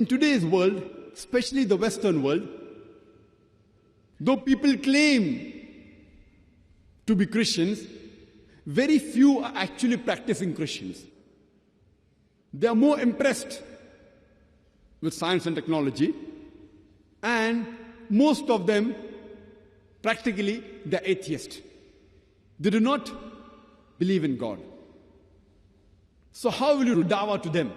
In today's world, especially the Western world, though people claim to be Christians, very few are actually practicing Christians. They are more impressed with science and technology, and most of them, practically, they're atheists. They do not believe in God. So how will you do dawah to them?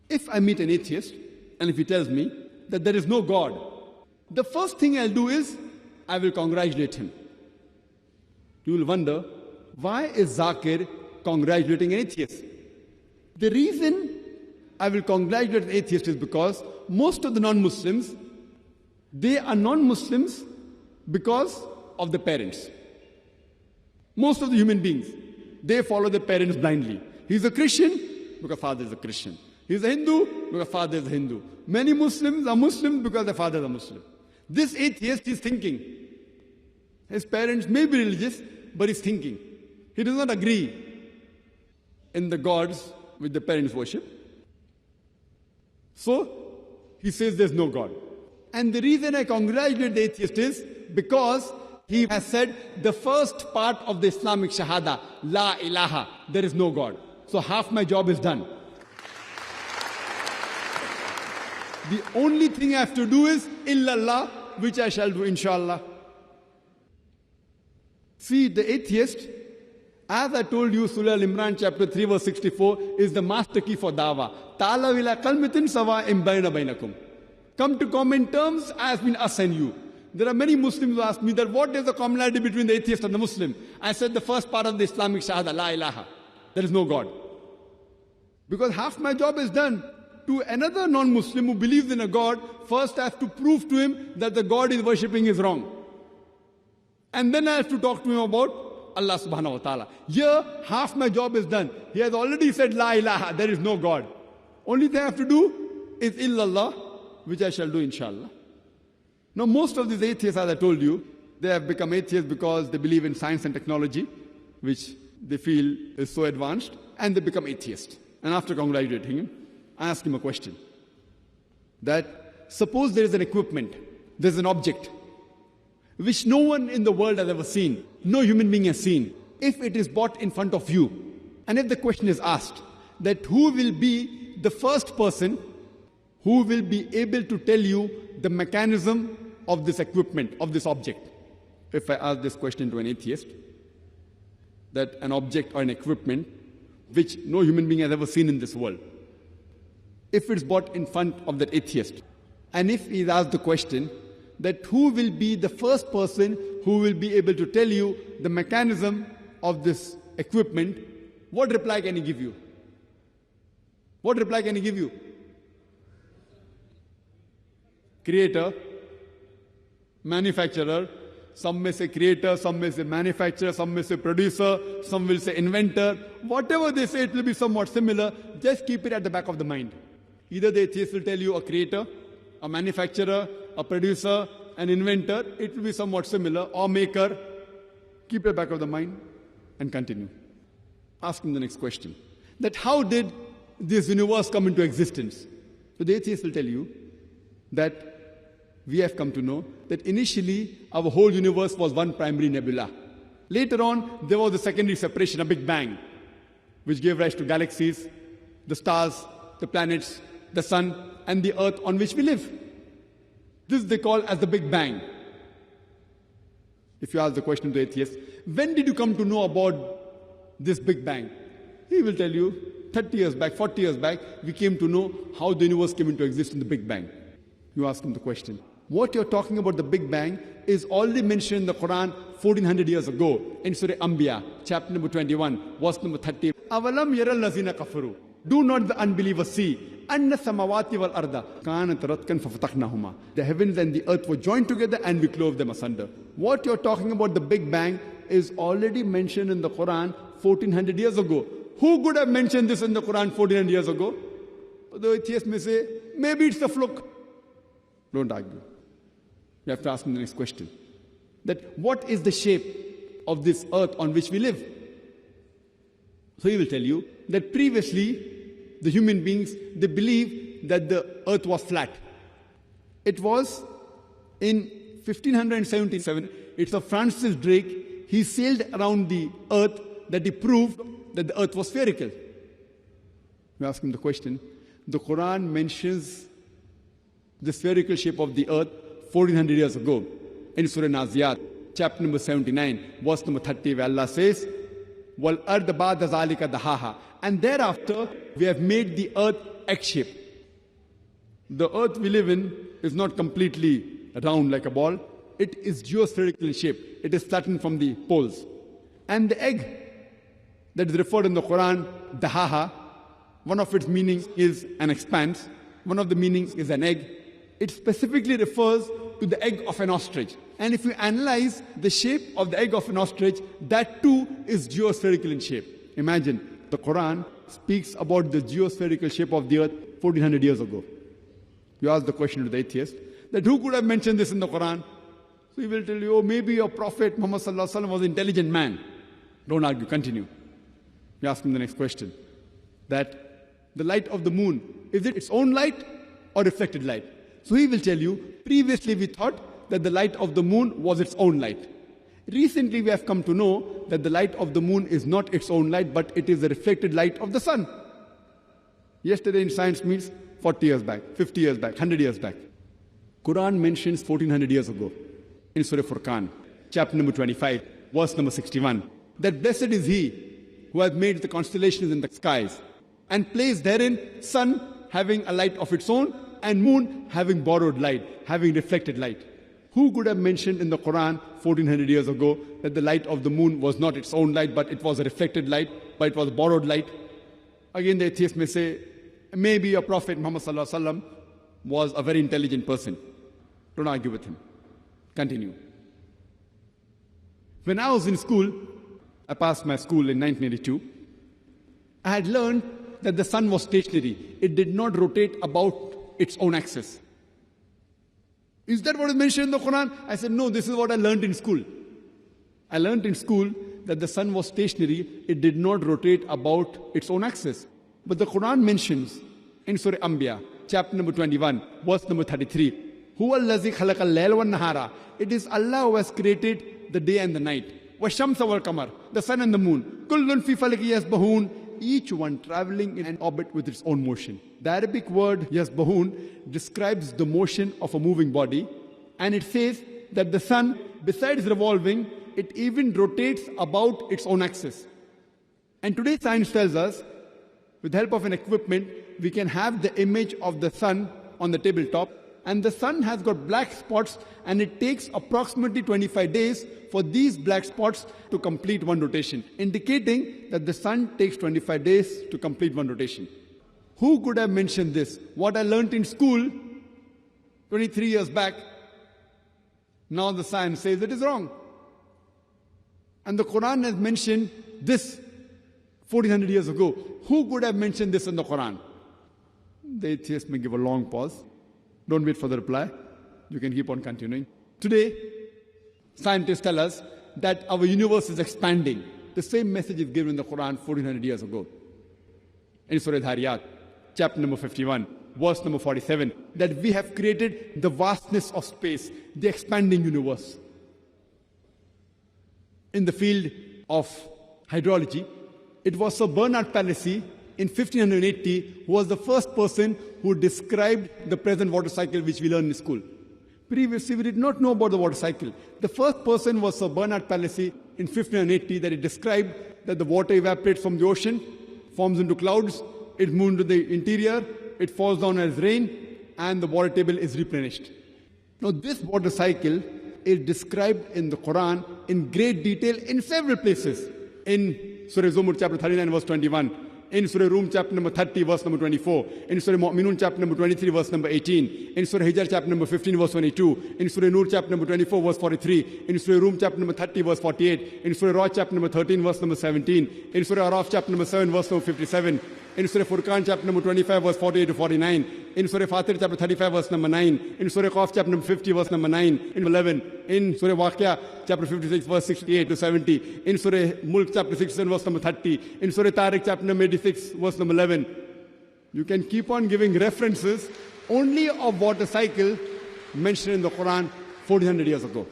If I meet an atheist, and if he tells me that there is no God, the first thing I'll do is, I will congratulate him. You will wonder, why is Zakir congratulating an atheist? The reason I will congratulate an atheist is because most of the non-Muslims, they are non-Muslims because of the parents. Most of the human beings, they follow their parents blindly. He's a Christian because father is a Christian. He's a Hindu because father is a Hindu. Many Muslims are Muslims because their father is a Muslim. This atheist is thinking. His parents may be religious, but he's thinking. He does not agree in the gods which the parents worship. So, he says there's no God. And the reason I congratulate the atheist is because he has said the first part of the Islamic Shahada, La ilaha, there is no God. So half my job is done. The only thing I have to do is illallah, which I shall do inshallah. See, the atheist, as I told you, Surah Al-Imran chapter 3 verse 64 is the master key for dawah. Ta'ala ila kalmatin sawa'in bayna bainakum. Come to common terms as between us and you. There are many Muslims who ask me that what is the commonality between the atheist and the Muslim? I said the first part of the Islamic Shahada, La ilaha. There is no God. Because half my job is done. To another non-Muslim who believes in a God, first I have to prove to him that the God he's worshipping is wrong. And then I have to talk to him about Allah subhanahu wa ta'ala. Here, half my job is done. He has already said, La ilaha, there is no God. Only thing I have to do is illallah, which I shall do inshallah. Now, most of these atheists, as I told you, they have become atheists because they believe in science and technology, which they feel is so advanced, and they become atheists. And after congratulating him, I ask him a question. That suppose there is an equipment, there's an object, which no one in the world has ever seen, no human being has seen. If it is brought in front of you, and if the question is asked, that who will be the first person who will be able to tell you the mechanism of this equipment, of this object? If I ask this question to an atheist, that an object or an equipment which no human being has ever seen in this world, if it's brought in front of that atheist, and if he's asked the question that who will be the first person who will be able to tell you the mechanism of this equipment, what reply can he give you? What reply can he give you? Creator, manufacturer. Some may say creator, some may say manufacturer, some may say producer, some will say inventor. Whatever they say, it will be somewhat similar. Just keep it at the back of the mind. Either the atheist will tell you a creator, a manufacturer, a producer, an inventor. It will be somewhat similar, or maker. Keep it at the back of the mind and continue. Ask him the next question. That how did this universe come into existence? So the atheist will tell you that we have come to know that initially our whole universe was one primary nebula. Later on, there was a secondary separation, a Big Bang, which gave rise to galaxies, the stars, the planets, the sun, and the earth on which we live. This they call as the Big Bang. If you ask the question to the atheist, when did you come to know about this Big Bang? He will tell you, 30 years back, 40 years back, we came to know how the universe came into existence in the Big Bang. You ask him the question. What you're talking about the Big Bang is already mentioned in the Quran 1400 years ago in Surah Anbiya, chapter number 21, verse number 30. Avalam yaral lazina kafaru. Do not the unbelievers see? Anna samawati wal arda kanat ratkan fafataqnahuma. The heavens and the earth were joined together and we clove them asunder. What you're talking about the Big Bang is already mentioned in the Quran 1400 years ago. Who could have mentioned this in the Quran 1400 years ago? The atheist may say, maybe it's a fluke. Don't argue. You have to ask him the next question. That what is the shape of this earth on which we live? So he will tell you that previously the human beings, they believe that the earth was flat. It was in 1577, it's a Francis Drake, he sailed around the earth that he proved that the earth was spherical. We ask him the question, the Quran mentions the spherical shape of the earth 1400 years ago in Surah Naziyat, chapter number 79, verse number 30, where Allah says, Wal ard ba'da zalika dahaha. And thereafter, we have made the earth egg-shaped. The earth we live in is not completely round like a ball. It is geospherical in shape. It is flattened from the poles. And the egg that is referred in the Quran, dahaha, one of its meanings is an expanse. One of the meanings is an egg. It specifically refers to the egg of an ostrich. And if you analyze the shape of the egg of an ostrich, that too is geospherical in shape. Imagine, the Quran speaks about the geospherical shape of the earth 1400 years ago. You ask the question to the atheist, that who could have mentioned this in the Quran? So he will tell you, oh, maybe your Prophet Muhammad Sallallahu Alaihi Wasallam was an intelligent man. Don't argue, continue. You ask him the next question, that the light of the moon, is it its own light or reflected light? So he will tell you, previously we thought that the light of the moon was its own light. Recently we have come to know that the light of the moon is not its own light, but it is the reflected light of the sun. Yesterday in science meets 40 years back, 50 years back, 100 years back. Quran mentions 1400 years ago in Surah Furqan, chapter number 25, verse number 61, that blessed is he who has made the constellations in the skies and placed therein sun having a light of its own and moon having borrowed light, having reflected light. Who could have mentioned in the Quran 1400 years ago that the light of the moon was not its own light, but it was a reflected light, but it was borrowed light? Again, the atheist may say, maybe your Prophet Muhammad Sallallahu Alaihi Wasallam was a very intelligent person. Don't argue with him. Continue. When I was in school, I passed my school in 1982, I had learned that the sun was stationary. It did not rotate about its own axis. Is that what is mentioned in the Quran? I said, no, this is what I learned in school. I learned in school that the sun was stationary. It did not rotate about its own axis. But the Quran mentions in Surah Anbiya, chapter number 21, verse number 33, Huwa allazi khalaqa al-layla wan-nahara. It is Allah who has created the day and the night. Wash-shamsa wal-qamar, the sun and the moon. Kullun fi falaki yasbahun. Each one traveling in an orbit with its own motion. The Arabic word yasbahun describes the motion of a moving body, and it says that the sun, besides revolving, it even rotates about its own axis. And today science tells us, with the help of an equipment, we can have the image of the sun on the tabletop, and the sun has got black spots, and it takes approximately 25 days for these black spots to complete one rotation, indicating that the sun takes 25 days to complete one rotation. Who could have mentioned this? What I learned in school 23 years back, now the science says it is wrong. And the Quran has mentioned this 1400 years ago. Who could have mentioned this in the Quran? The atheist may give a long pause. Don't wait for the reply. You can keep on continuing. Today, scientists tell us that our universe is expanding. The same message is given in the Quran 1400 years ago. In Surah Dhariyat, chapter number 51, verse number 47, that we have created the vastness of space, the expanding universe. In the field of hydrology, it was Sir Bernard Palissy in 1580 who was the first person who described the present water cycle which we learn in school. Previously, we did not know about the water cycle. The first person was Sir Bernard Palissy in 1580 that he described that the water evaporates from the ocean, forms into clouds, it moves into the interior, it falls down as rain, and the water table is replenished. Now, this water cycle is described in the Quran in great detail in several places. In Surah Zumur, chapter 39, verse 21. In Surah Rum, chapter number 30, verse number 24. In Surah Mu'minun, chapter number 23, verse number 18. In Surah Hijr, chapter number 15, verse 22. In Surah Nur, chapter number 24, verse 43. In Surah Rum, chapter number 30, verse 48. In Surah Ra'd, chapter number 13, verse number 17. In Surah Araf, chapter number 7, verse number 57. In Surah Furqan, chapter number 25, verse 48 to 49. In Surah Fatir, chapter 35, verse number 9. In Surah Qaf, chapter number 50, verse number 9. In 11. In Surah Waqia, chapter 56, verse 68 to 70. In Surah Mulk, chapter 67, verse number 30. In Surah Tariq, chapter number 86, verse number 11. You can keep on giving references only of water cycle mentioned in the Quran 1400 years ago.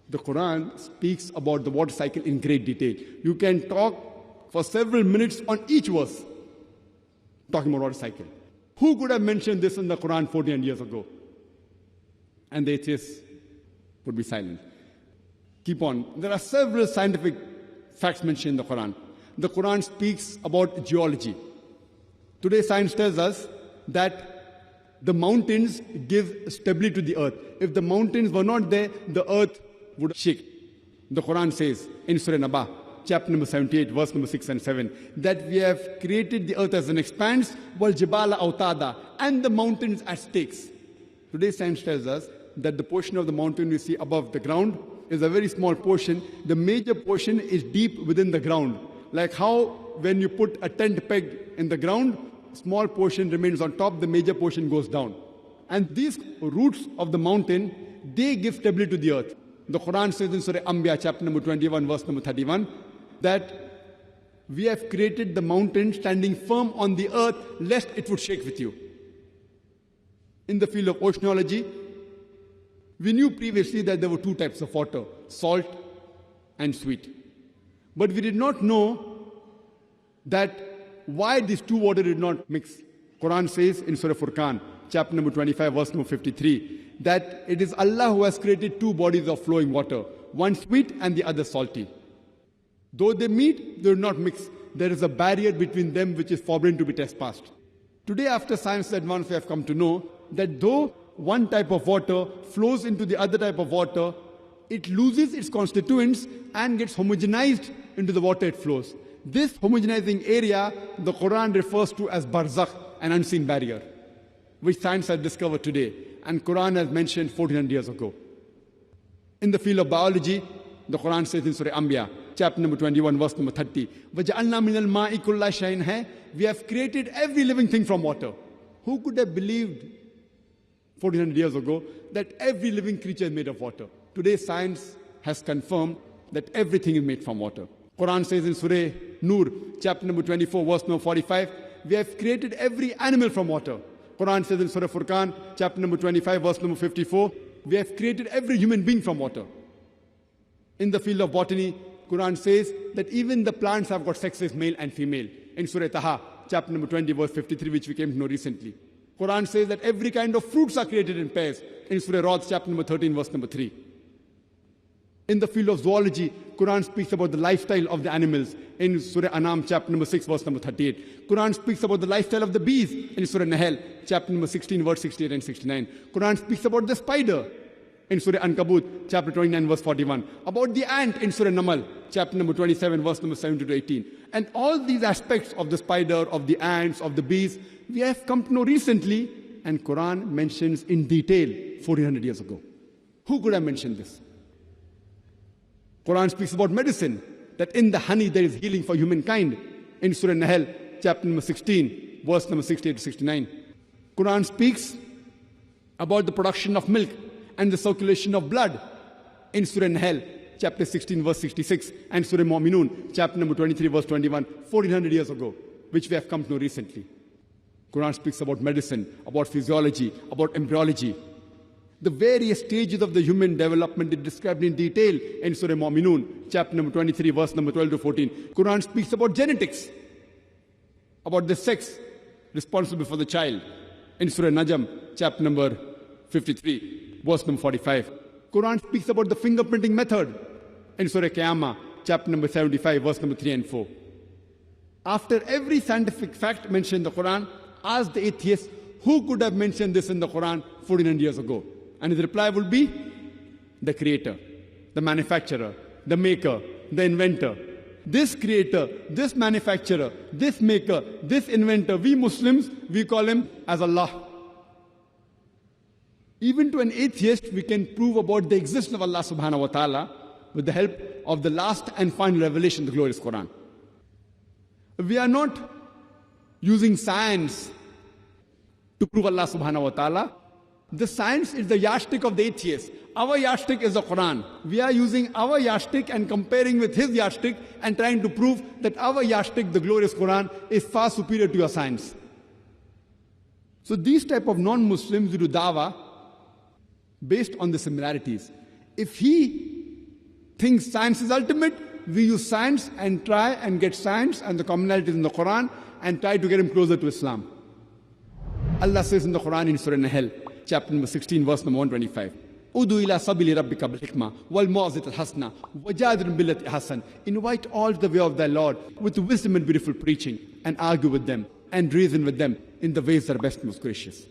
The Quran speaks about the water cycle in great detail. You can talk for several minutes on each verse, talking about water cycle. Who could have mentioned this in the Quran 1400 years ago? And the atheists would be silent. Keep on. There are several scientific facts mentioned in the Quran. The Quran speaks about geology. Today science tells us that the mountains give stability to the earth. If the mountains were not there, the earth would shake. The Quran says in Surah Naba, chapter number 78, verse number 6 and 7, that we have created the earth as an expanse, wal jibala autada, and the mountains as stakes. Today science tells us that the portion of the mountain we see above the ground is a very small portion. The major portion is deep within the ground. Like how when you put a tent peg in the ground, small portion remains on top, the major portion goes down. And these roots of the mountain, they give stability to the earth. The Quran says in Surah Anbiya, chapter number 21, verse number 31, that we have created the mountain standing firm on the earth, lest it would shake with you. In the field of oceanology, we knew previously that there were two types of water, salt and sweet. But we did not know that why these two waters did not mix. Quran says in Surah Furqan, chapter number 25, verse number 53, that it is Allah who has created two bodies of flowing water, one sweet and the other salty. Though they meet, they do not mix. There is a barrier between them which is forbidden to be trespassed. Today, after science advance, we have come to know that though one type of water flows into the other type of water, it loses its constituents and gets homogenized into the water it flows. This homogenizing area, the Quran refers to as barzakh, an unseen barrier, which science has discovered today, and Quran has mentioned 1400 years ago. In the field of biology, the Quran says in Surah Anbiya, chapter number 21, verse number 30, وَجَعَلْنَا مِنَ الْمَاءِ كُلَّ شَيْءٍ hai. We have created every living thing from water. Who could have believed 1400 years ago that every living creature is made of water? Today science has confirmed that everything is made from water. Quran says in Surah Nur, chapter number 24, verse number 45, we have created every animal from water. Quran says in Surah Furqan, chapter number 25, verse number 54, we have created every human being from water. In the field of botany, Quran says that even the plants have got sexes, male and female. In Surah Taha, chapter number 20, verse 53, which we came to know recently. Quran says that every kind of fruits are created in pairs. In Surah Rod, chapter number 13, verse number 3. In the field of zoology, Quran speaks about the lifestyle of the animals. In Surah Anam, chapter number 6, verse number 38. Quran speaks about the lifestyle of the bees. In Surah Nahl, chapter number 16, verse 68 and 69. Quran speaks about the spider. In Surah Ankabut, chapter 29, verse 41. About the ant in Surah Namal, chapter number 27, verse number 17 to 18. And all these aspects of the spider, of the ants, of the bees, we have come to know recently, and Quran mentions in detail 1400 years ago. Who could have mentioned this? Quran speaks about medicine, that in the honey there is healing for humankind. In Surah Nahl, chapter number 16, verse number 68 to 69. Quran speaks about the production of milk and the circulation of blood. In Surah Nahl, chapter 16, verse 66, and Surah Mu'minun, chapter number 23, verse 21, 1400 years ago, which we have come to know recently. Quran speaks about medicine, about physiology, about embryology. The various stages of the human development is described in detail in Surah Mu'minun, chapter number 23, verse number 12 to 14. Quran speaks about genetics, about the sex responsible for the child. In Surah Najm, chapter number 53, verse number 45. Quran speaks about the fingerprinting method. In Surah Qiyamah, chapter number 75, verse number 3 and 4. After every scientific fact mentioned in the Quran, ask the atheist, who could have mentioned this in the Quran 1400 years ago? And his reply would be, the creator, the manufacturer, the maker, the inventor. This creator, this manufacturer, this maker, this inventor, we Muslims, we call him as Allah. Even to an atheist, we can prove about the existence of Allah subhanahu wa ta'ala with the help of the last and final revelation, the glorious Quran. We are not using science to prove Allah subhanahu wa ta'ala. The science is the yardstick of the atheist. Our yardstick is the Quran. We are using our yardstick and comparing with his yardstick and trying to prove that our yardstick, the glorious Quran, is far superior to your science. So these type of non-Muslims do dawah based on the similarities. If he thinks science is ultimate, we use science and try and get science and the commonalities in the Quran and try to get him closer to Islam. Allah says in the Quran in Surah Nahl, chapter number 16, verse number 125. Udu ila sabili rabbika bil hikmah wal mawzat al hasana wajadil billati hasan. Invite all to the way of thy Lord with wisdom and beautiful preaching, and argue with them and reason with them in the ways that are best, most gracious.